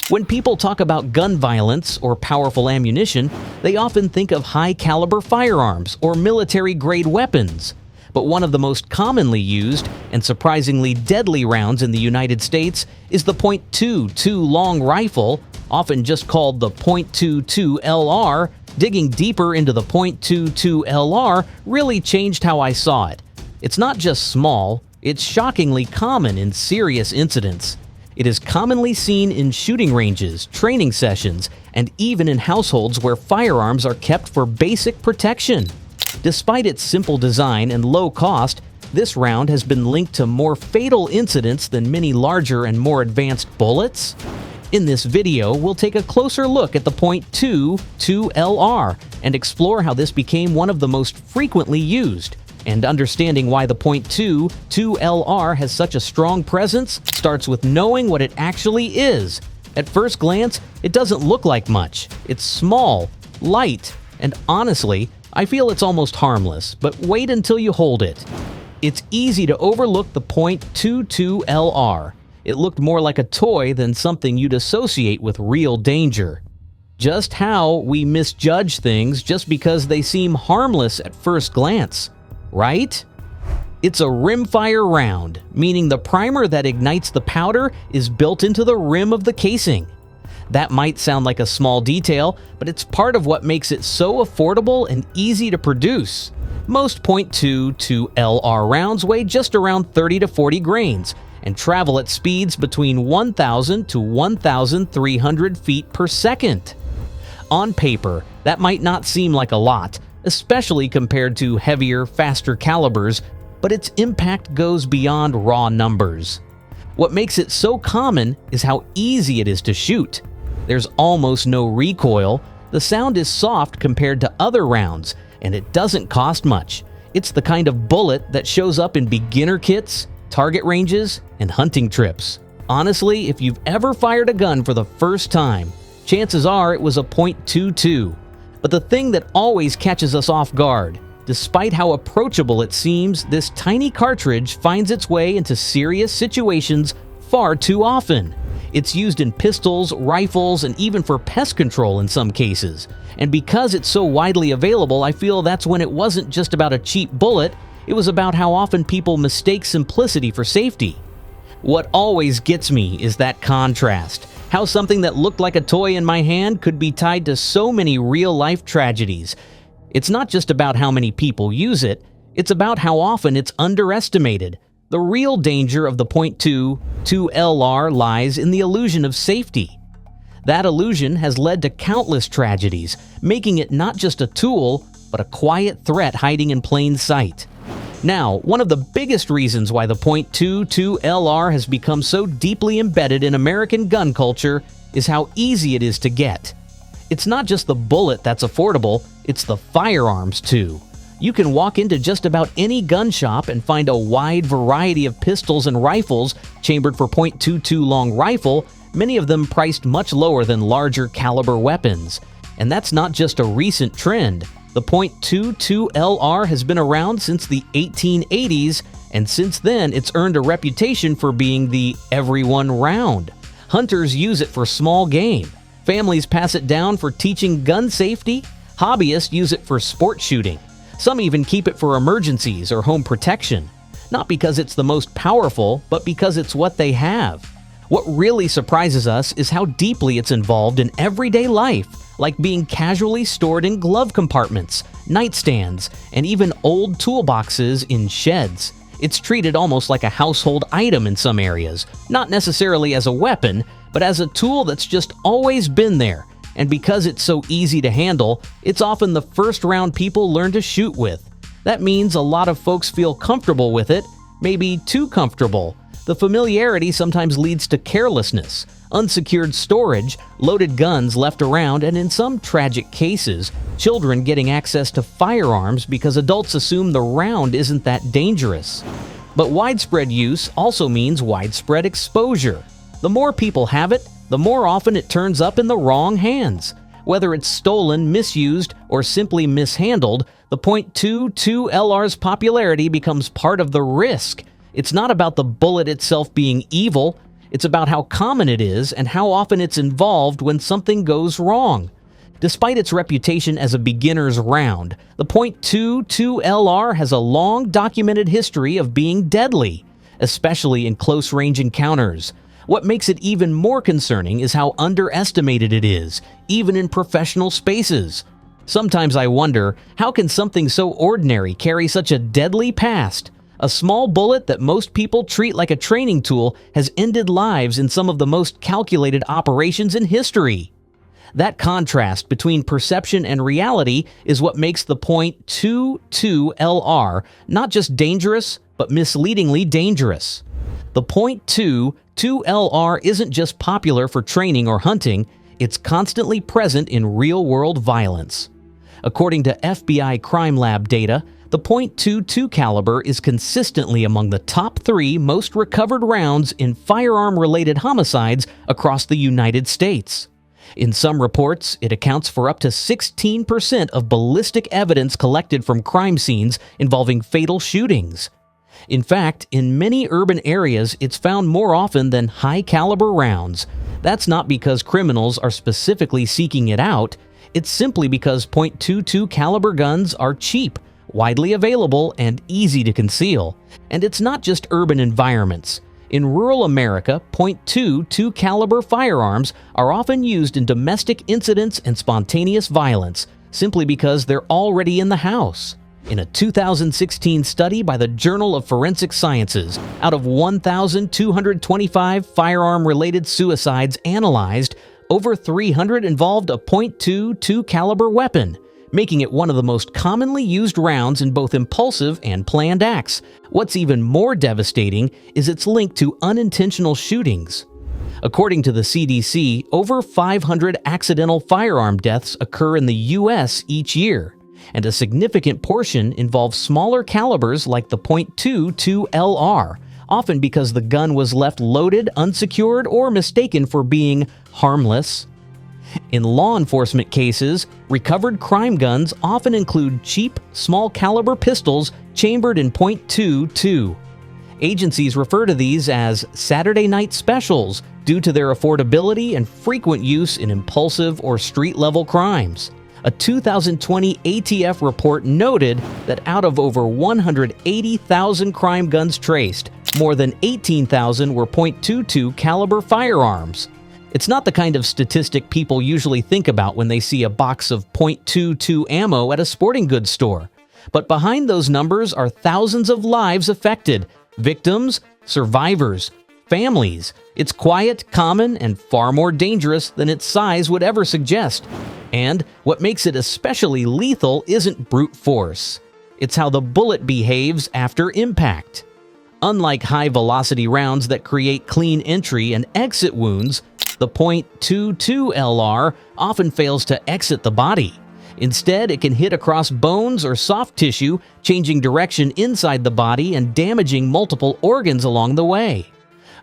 When people talk about gun violence or powerful ammunition, they often think of high-caliber firearms or military-grade weapons. But one of the most commonly used and surprisingly deadly rounds in the United States is the .22 long rifle, often just called the .22 LR. Digging deeper into the .22 LR really changed how I saw it. It's not just small, it's shockingly common in serious incidents. It is commonly seen in shooting ranges, training sessions, and even in households where firearms are kept for basic protection. Despite its simple design and low cost, this round has been linked to more fatal incidents than many larger and more advanced bullets. In this video, we'll take a closer look at the .22 LR and explore how this became one of the most frequently used. And understanding why the .22 LR has such a strong presence starts with knowing what it actually is. At first glance, it doesn't look like much. It's small, light, and honestly, I feel it's almost harmless, but wait until you hold it. It's easy to overlook the .22 LR. It looked more like a toy than something you'd associate with real danger. Just how we misjudge things just because they seem harmless at first glance, right? It's a rimfire round, meaning the primer that ignites the powder is built into the rim of the casing. That might sound like a small detail, but it's part of what makes it so affordable and easy to produce. Most .22 LR rounds weigh just around 30 to 40 grains and travel at speeds between 1,000 to 1,300 feet per second. On paper, that might not seem like a lot, especially compared to heavier, faster calibers, but its impact goes beyond raw numbers. What makes it so common is how easy it is to shoot. There's almost no recoil, the sound is soft compared to other rounds, and it doesn't cost much. It's the kind of bullet that shows up in beginner kits, target ranges, and hunting trips. Honestly, if you've ever fired a gun for the first time, chances are it was a .22. But the thing that always catches us off guard, despite how approachable it seems, this tiny cartridge finds its way into serious situations far too often. It's used in pistols, rifles, and even for pest control in some cases. And because it's so widely available, I feel that's when it wasn't just about a cheap bullet, it was about how often people mistake simplicity for safety. What always gets me is that contrast. How something that looked like a toy in my hand could be tied to so many real-life tragedies. It's not just about how many people use it, it's about how often it's underestimated. The real danger of the .22 LR lies in the illusion of safety. That illusion has led to countless tragedies, making it not just a tool, but a quiet threat hiding in plain sight. Now, one of the biggest reasons why the .22 LR has become so deeply embedded in American gun culture is how easy it is to get. It's not just the bullet that's affordable, it's the firearms too. You can walk into just about any gun shop and find a wide variety of pistols and rifles chambered for .22 long rifle, many of them priced much lower than larger caliber weapons. And that's not just a recent trend. The .22 LR has been around since the 1880s, and since then it's earned a reputation for being the everyone round. Hunters use it for small game. Families pass it down for teaching gun safety. Hobbyists use it for sport shooting. Some even keep it for emergencies or home protection. Not because it's the most powerful, but because it's what they have. What really surprises us is how deeply it's involved in everyday life, like being casually stored in glove compartments, nightstands, and even old toolboxes in sheds. It's treated almost like a household item in some areas, not necessarily as a weapon, but as a tool that's just always been there. And because it's so easy to handle, it's often the first round people learn to shoot with. That means a lot of folks feel comfortable with it, maybe too comfortable. The familiarity sometimes leads to carelessness, unsecured storage, loaded guns left around, and in some tragic cases, children getting access to firearms because adults assume the round isn't that dangerous. But widespread use also means widespread exposure. The more people have it, the more often it turns up in the wrong hands. Whether it's stolen, misused, or simply mishandled, The .22 LR's popularity becomes part of the risk. It's not about the bullet itself being evil, it's about how common it is and how often it's involved when something goes wrong. Despite its reputation as a beginner's round, the .22 LR has a long documented history of being deadly, especially in close-range encounters. What makes it even more concerning is how underestimated it is, even in professional spaces. Sometimes I wonder, how can something so ordinary carry such a deadly past? A small bullet that most people treat like a training tool has ended lives in some of the most calculated operations in history. That contrast between perception and reality is what makes the .22 LR not just dangerous, but misleadingly dangerous. The .22 LR isn't just popular for training or hunting, it's constantly present in real-world violence. According to FBI crime lab data, the .22 caliber is consistently among the top 3 most recovered rounds in firearm-related homicides across the United States. In some reports, it accounts for up to 16% of ballistic evidence collected from crime scenes involving fatal shootings. In fact, in many urban areas, it's found more often than high-caliber rounds. That's not because criminals are specifically seeking it out. It's simply because .22 caliber guns are cheap, widely available, and easy to conceal. And it's not just urban environments. In rural America, .22 caliber firearms are often used in domestic incidents and spontaneous violence, simply because they're already in the house. In a 2016 study by the Journal of Forensic Sciences, out of 1,225 firearm-related suicides analyzed, over 300 involved a .22 caliber weapon, making it one of the most commonly used rounds in both impulsive and planned acts. What's even more devastating is its link to unintentional shootings. According to the CDC, over 500 accidental firearm deaths occur in the U.S. each year, and a significant portion involves smaller calibers like the .22 LR, often because the gun was left loaded, unsecured, or mistaken for being harmless. In law enforcement cases, recovered crime guns often include cheap, small-caliber pistols chambered in .22. Agencies refer to these as Saturday night specials due to their affordability and frequent use in impulsive or street-level crimes. A 2020 ATF report noted that out of over 180,000 crime guns traced, more than 18,000 were .22 caliber firearms. It's not the kind of statistic people usually think about when they see a box of .22 ammo at a sporting goods store. But behind those numbers are thousands of lives affected, victims, survivors, families. It's quiet, common, and far more dangerous than its size would ever suggest. And what makes it especially lethal isn't brute force. It's how the bullet behaves after impact. Unlike high-velocity rounds that create clean entry and exit wounds, the .22 LR often fails to exit the body. Instead, it can hit across bones or soft tissue, changing direction inside the body and damaging multiple organs along the way.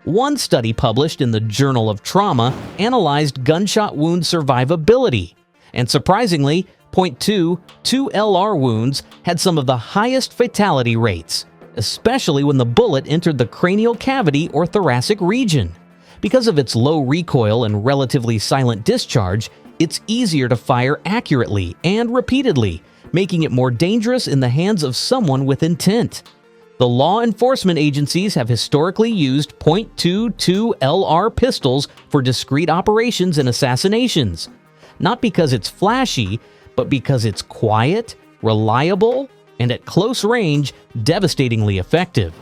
One study published in the Journal of Trauma analyzed gunshot wound survivability, and surprisingly, .22 LR wounds had some of the highest fatality rates, especially when the bullet entered the cranial cavity or thoracic region. Because of its low recoil and relatively silent discharge, it's easier to fire accurately and repeatedly, making it more dangerous in the hands of someone with intent. The law enforcement agencies have historically used .22 LR pistols for discrete operations and assassinations, not because it's flashy, but because it's quiet, reliable, and at close range, devastatingly effective.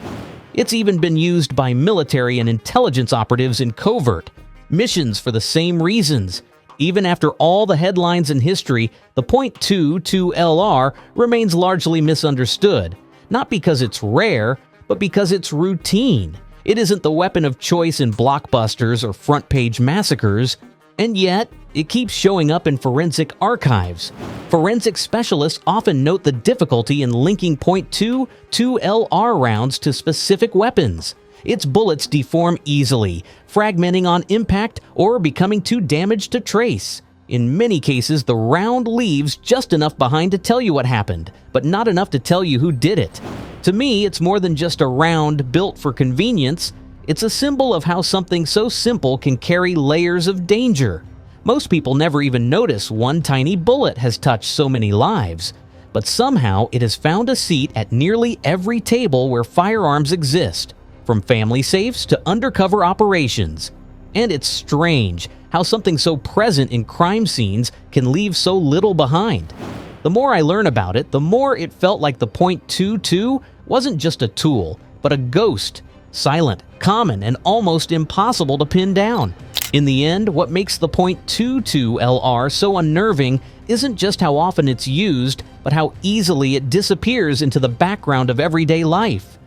It's even been used by military and intelligence operatives in covert missions for the same reasons. Even after all the headlines in history, the .22 LR remains largely misunderstood, not because it's rare, but because it's routine. It isn't the weapon of choice in blockbusters or front-page massacres, and yet it keeps showing up in forensic archives. Forensic specialists often note the difficulty in linking .22 LR rounds to specific weapons. Its bullets deform easily, fragmenting on impact or becoming too damaged to trace. In many cases, the round leaves just enough behind to tell you what happened, but not enough to tell you who did it. To me, it's more than just a round built for convenience. It's a symbol of how something so simple can carry layers of danger. Most people never even notice one tiny bullet has touched so many lives, but somehow it has found a seat at nearly every table where firearms exist, from family safes to undercover operations. And it's strange how something so present in crime scenes can leave so little behind. The more I learn about it, the more it felt like the .22 wasn't just a tool, but a ghost, silent, common, and almost impossible to pin down. In the end, what makes the .22 LR so unnerving isn't just how often it's used, but how easily it disappears into the background of everyday life.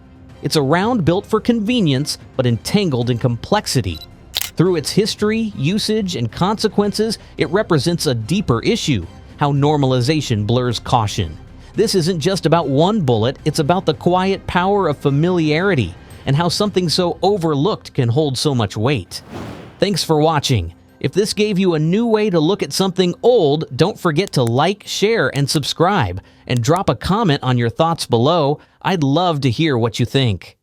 It's a round built for convenience, but entangled in complexity. Through its history, usage, and consequences, it represents a deeper issue: how normalization blurs caution. This isn't just about one bullet, it's about the quiet power of familiarity, and how something so overlooked can hold so much weight. Thanks for watching. If this gave you a new way to look at something old, don't forget to like, share, and subscribe, and drop a comment on your thoughts below. I'd love to hear what you think.